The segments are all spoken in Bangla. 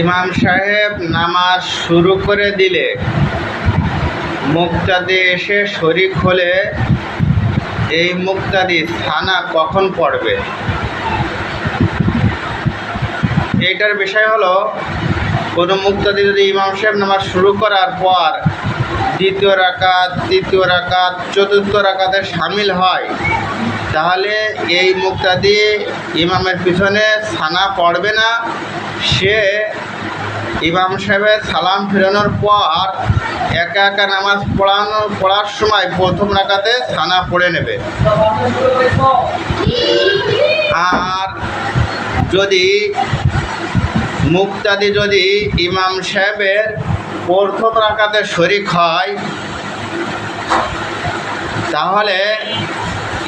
ইমাম সাহেব নামাজ শুরু করে দিলে মুক্তাদি এসে শরিক হলে এই মুক্তাদি সানা কখন পড়বে? এইটার বিষয় হলো, কোনো মুক্তাদি যদি ইমাম সাহেব নামাজ শুরু করার পর দ্বিতীয় রাকাত, তৃতীয় রাকাত, চতুর্থ রাকাতে শামিল হয়, তাহলে এই মুক্তাদি ইমামের পিছনে সানা পড়বে না। সে ইমাম সাহেবের সালাম ফেরানোর পর একা একা নামাজ পড়ার সময় প্রথম রাকাতে সানা পড়ে নেবে। আর যদি মুক্তাদি যদি ইমাম সাহেবের প্রথম রাকাতে শরিক হয়, তাহলে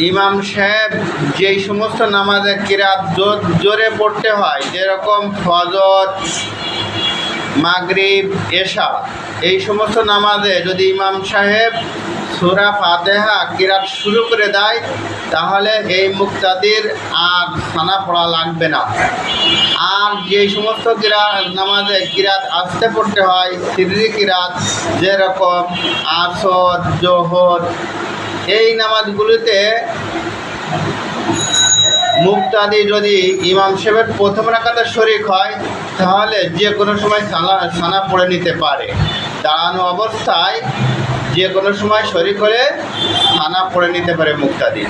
ইমাম সাহেব যেই সমস্ত নামাজে কিরাত জোরে পড়তে হয়, যেরকম ফজর, মাগরিব, এশা, এই সমস্ত নামাজে যদি ইমাম সাহেব সূরা ফাতিহা কিরাত শুরু করে দেয়, তাহলে এই মুক্তাদির আর সানা পড়া লাগবে না। আর যে সমস্ত নামাজে কিরাত আস্তে পড়তে হয়, সিররি কিরাত, যেরকম আসর, জোহর, এই নামাজগুলিতে মুক্তাদি যদি ইমাম সাহেবের প্রথম রাকাতে শরিক হয়, তাহলে যে কোনো সময় সানা পড়ে নিতে পারে। দাঁড়ানো অবস্থায় যে কোনো সময় শরিক হলে সানা পড়ে নিতে পারে মুক্তাদি।